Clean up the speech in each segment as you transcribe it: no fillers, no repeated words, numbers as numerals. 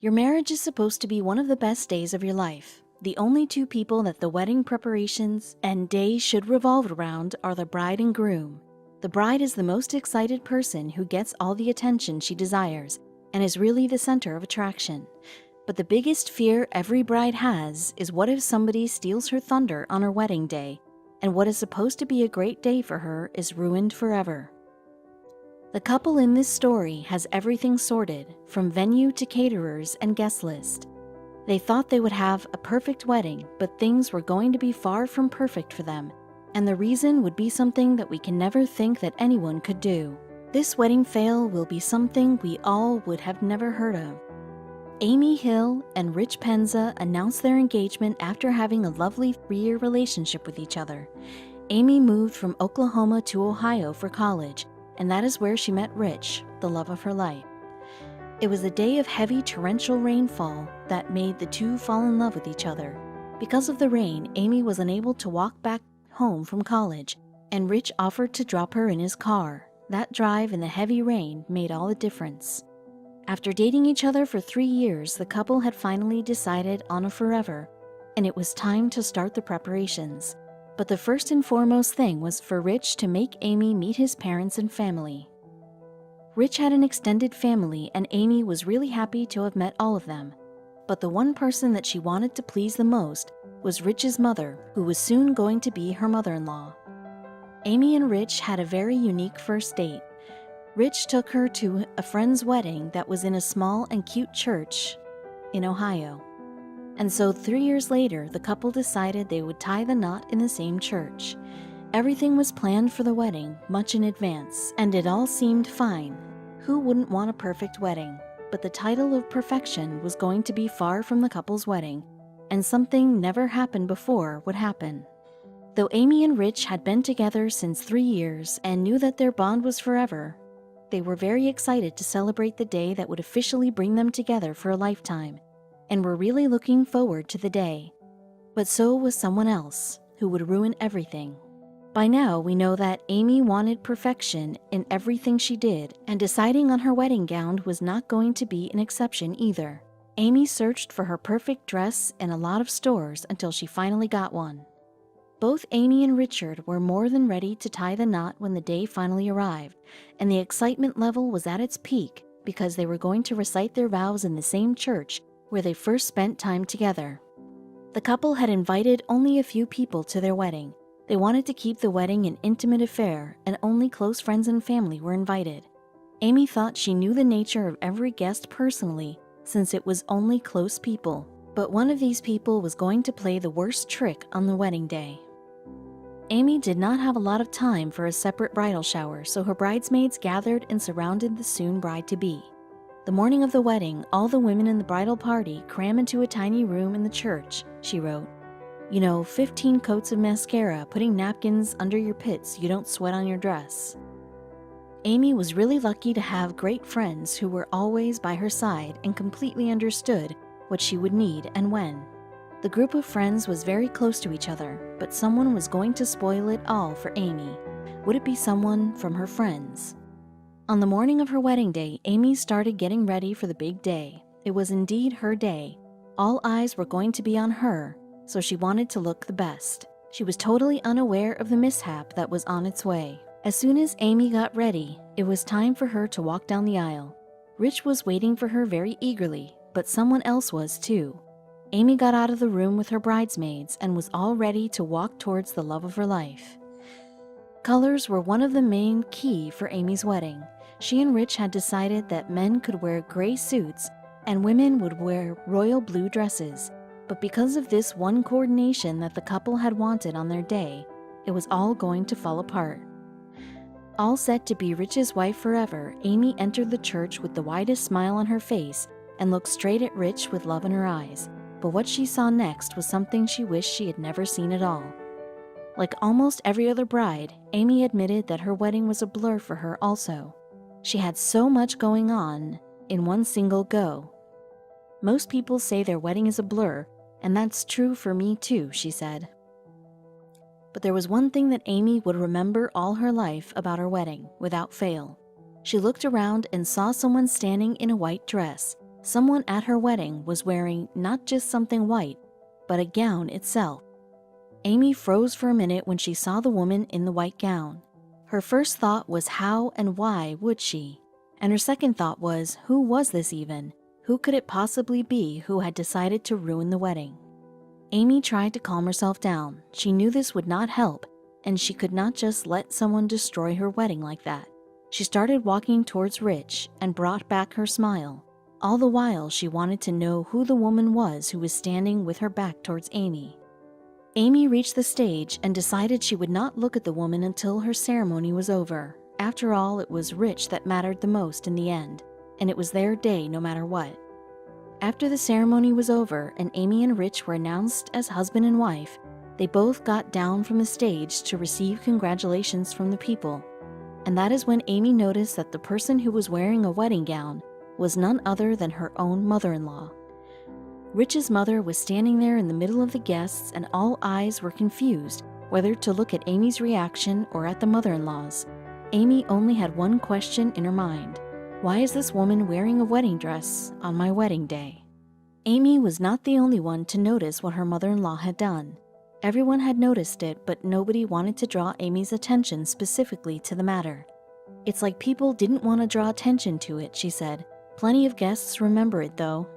Your marriage is supposed to be one of the best days of your life. The only two people that the wedding preparations and day should revolve around are the bride and groom. The bride is the most excited person who gets all the attention she desires and is really the center of attraction. But the biggest fear every bride has is what if somebody steals her thunder on her wedding day, and what is supposed to be a great day for her is ruined forever. The couple in this story has everything sorted, from venue to caterers and guest list. They thought they would have a perfect wedding, but things were going to be far from perfect for them, and the reason would be something that we can never think that anyone could do. This wedding fail will be something we all would have never heard of. Amy Hill and Rich Penza announced their engagement after having a lovely 3-year relationship with each other. Amy moved from Oklahoma to Ohio for college, and that is where she met Rich, the love of her life. It was a day of heavy torrential rainfall that made the two fall in love with each other. Because of the rain, Amy was unable to walk back home from college, and Rich offered to drop her in his car. That drive in the heavy rain made all the difference. After dating each other for 3 years, the couple had finally decided on a forever, and it was time to start the preparations. But the first and foremost thing was for Rich to make Amy meet his parents and family. Rich had an extended family, and Amy was really happy to have met all of them. But the one person that she wanted to please the most was Rich's mother, who was soon going to be her mother-in-law. Amy and Rich had a very unique first date. Rich took her to a friend's wedding that was in a small and cute church in Ohio. And so 3 years later, the couple decided they would tie the knot in the same church. Everything was planned for the wedding much in advance, and it all seemed fine. Who wouldn't want a perfect wedding? But the title of perfection was going to be far from the couple's wedding, and something never happened before would happen. Though Amy and Rich had been together since 3 years and knew that their bond was forever, they were very excited to celebrate the day that would officially bring them together for a lifetime, and were really looking forward to the day. But so was someone else, who would ruin everything. By now, we know that Amy wanted perfection in everything she did, and deciding on her wedding gown was not going to be an exception either. Amy searched for her perfect dress in a lot of stores until she finally got one. Both Amy and Richard were more than ready to tie the knot when the day finally arrived, and the excitement level was at its peak because they were going to recite their vows in the same church where they first spent time together. The couple had invited only a few people to their wedding. They wanted to keep the wedding an intimate affair, and only close friends and family were invited. Amy thought she knew the nature of every guest personally, since it was only close people. But one of these people was going to play the worst trick on the wedding day. Amy did not have a lot of time for a separate bridal shower, so her bridesmaids gathered and surrounded the soon bride-to-be. The morning of the wedding, all the women in the bridal party cram into a tiny room in the church, she wrote. 15 coats of mascara, putting napkins under your pits so you don't sweat on your dress. Amy was really lucky to have great friends who were always by her side and completely understood what she would need and when. The group of friends was very close to each other, but someone was going to spoil it all for Amy. Would it be someone from her friends? On the morning of her wedding day, Amy started getting ready for the big day. It was indeed her day. All eyes were going to be on her, so she wanted to look the best. She was totally unaware of the mishap that was on its way. As soon as Amy got ready, it was time for her to walk down the aisle. Rich was waiting for her very eagerly, but someone else was too. Amy got out of the room with her bridesmaids and was all ready to walk towards the love of her life. Colors were one of the main key for Amy's wedding. She and Rich had decided that men could wear gray suits and women would wear royal blue dresses. But because of this one coordination that the couple had wanted on their day, it was all going to fall apart. All set to be Rich's wife forever, Amy entered the church with the widest smile on her face and looked straight at Rich with love in her eyes. But what she saw next was something she wished she had never seen at all. Like almost every other bride, Amy admitted that her wedding was a blur for her also. She had so much going on in one single go. Most people say their wedding is a blur, and that's true for me too, she said. But there was one thing that Amy would remember all her life about her wedding, without fail. She looked around and saw someone standing in a white dress. Someone at her wedding was wearing not just something white, but a gown itself. Amy froze for a minute when she saw the woman in the white gown. Her first thought was how and why would she? And her second thought was, who was this even? Who could it possibly be who had decided to ruin the wedding? Amy tried to calm herself down. She knew this would not help, and she could not just let someone destroy her wedding like that. She started walking towards Rich and brought back her smile. All the while, she wanted to know who the woman was who was standing with her back towards Amy. Amy reached the stage and decided she would not look at the woman until her ceremony was over. After all, it was Rich that mattered the most in the end, and it was their day no matter what. After the ceremony was over and Amy and Rich were announced as husband and wife, they both got down from the stage to receive congratulations from the people. And that is when Amy noticed that the person who was wearing a wedding gown was none other than her own mother-in-law. Rich's mother was standing there in the middle of the guests, and all eyes were confused whether to look at Amy's reaction or at the mother-in-law's. Amy only had one question in her mind. Why is this woman wearing a wedding dress on my wedding day? Amy was not the only one to notice what her mother-in-law had done. Everyone had noticed it, but nobody wanted to draw Amy's attention specifically to the matter. It's like people didn't want to draw attention to it, she said. Plenty of guests remember it though.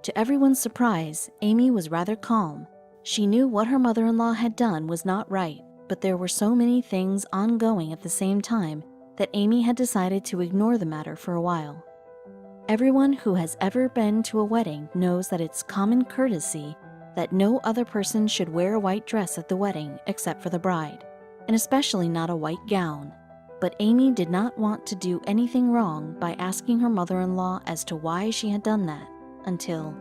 To everyone's surprise, Amy was rather calm. She knew what her mother-in-law had done was not right, but there were so many things ongoing at the same time that Amy had decided to ignore the matter for a while. Everyone who has ever been to a wedding knows that it's common courtesy that no other person should wear a white dress at the wedding except for the bride, and especially not a white gown. But Amy did not want to do anything wrong by asking her mother-in-law as to why she had done that, until...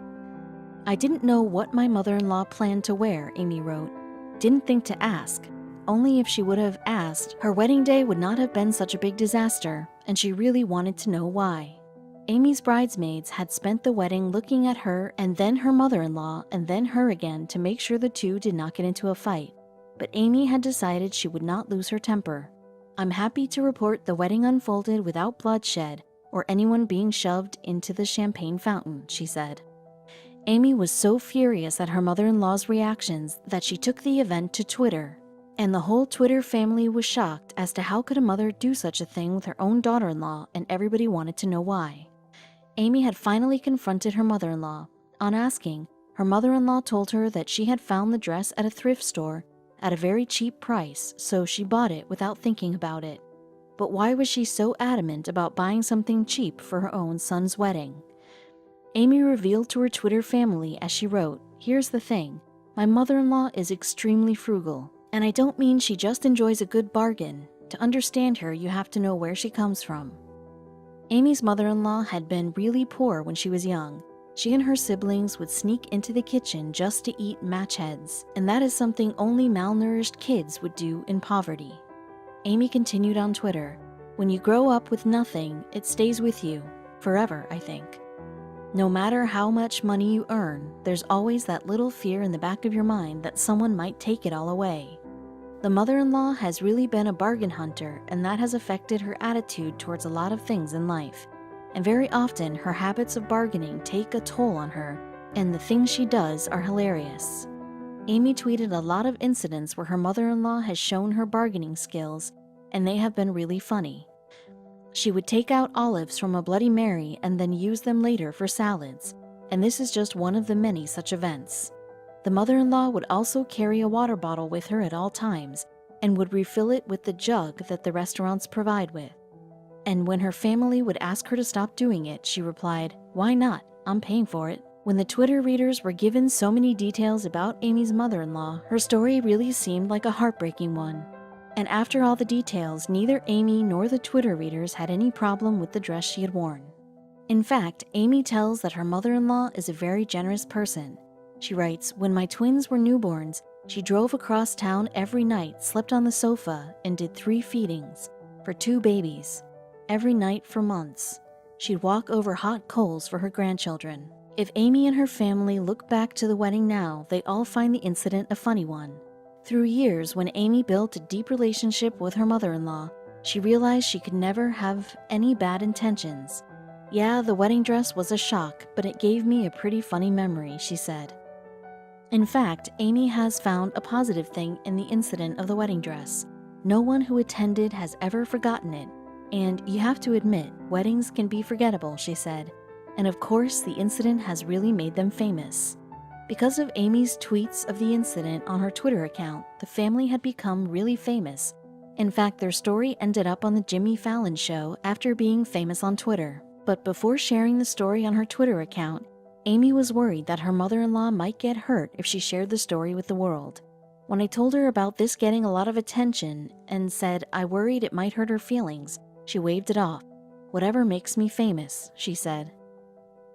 I didn't know what my mother-in-law planned to wear, Amy wrote. Didn't think to ask. Only if she would have asked, her wedding day would not have been such a big disaster, and she really wanted to know why. Amy's bridesmaids had spent the wedding looking at her and then her mother-in-law and then her again to make sure the two did not get into a fight. But Amy had decided she would not lose her temper. I'm happy to report the wedding unfolded without bloodshed or anyone being shoved into the champagne fountain, she said. Amy was so furious at her mother-in-law's reactions that she took the event to Twitter. And the whole Twitter family was shocked as to how could a mother do such a thing with her own daughter-in-law, and everybody wanted to know why. Amy had finally confronted her mother-in-law. On asking, her mother-in-law told her that she had found the dress at a thrift store at a very cheap price, so she bought it without thinking about it. But why was she so adamant about buying something cheap for her own son's wedding? Amy revealed to her Twitter family as she wrote, "Here's the thing, my mother-in-law is extremely frugal. And I don't mean she just enjoys a good bargain. To understand her, you have to know where she comes from." Amy's mother-in-law had been really poor when she was young. She and her siblings would sneak into the kitchen just to eat match heads, and that is something only malnourished kids would do in poverty. Amy continued on Twitter, "When you grow up with nothing, it stays with you. Forever, I think. No matter how much money you earn, there's always that little fear in the back of your mind that someone might take it all away." The mother-in-law has really been a bargain hunter, and that has affected her attitude towards a lot of things in life. And very often, her habits of bargaining take a toll on her, and the things she does are hilarious. Amy tweeted a lot of incidents where her mother-in-law has shown her bargaining skills, and they have been really funny. She would take out olives from a Bloody Mary and then use them later for salads, and this is just one of the many such events. The mother-in-law would also carry a water bottle with her at all times and would refill it with the jug that the restaurants provide with. And when her family would ask her to stop doing it, she replied, "Why not? I'm paying for it." When the Twitter readers were given so many details about Amy's mother-in-law, her story really seemed like a heartbreaking one. And after all the details, neither Amy nor the Twitter readers had any problem with the dress she had worn. In fact, Amy tells that her mother-in-law is a very generous person. She writes, "When my twins were newborns, she drove across town every night, slept on the sofa, and did 3 feedings for 2 babies every night for months. She'd walk over hot coals for her grandchildren." If Amy and her family look back to the wedding now, they all find the incident a funny one. Through years, when Amy built a deep relationship with her mother-in-law, she realized she could never have any bad intentions. "Yeah, the wedding dress was a shock, but it gave me a pretty funny memory," she said. In fact, Amy has found a positive thing in the incident of the wedding dress. No one who attended has ever forgotten it. And you have to admit, weddings can be forgettable, she said. And of course, the incident has really made them famous. Because of Amy's tweets of the incident on her Twitter account, the family had become really famous. In fact, their story ended up on the Jimmy Fallon show after being famous on Twitter. But before sharing the story on her Twitter account, Amy was worried that her mother-in-law might get hurt if she shared the story with the world. When I told her about this getting a lot of attention and said I worried it might hurt her feelings, she waved it off. "Whatever makes me famous," she said.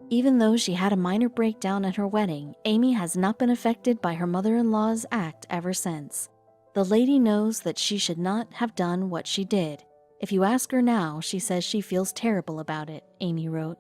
Even though she had a minor breakdown at her wedding, Amy has not been affected by her mother-in-law's act ever since. The lady knows that she should not have done what she did. If you ask her now, she says she feels terrible about it, Amy wrote.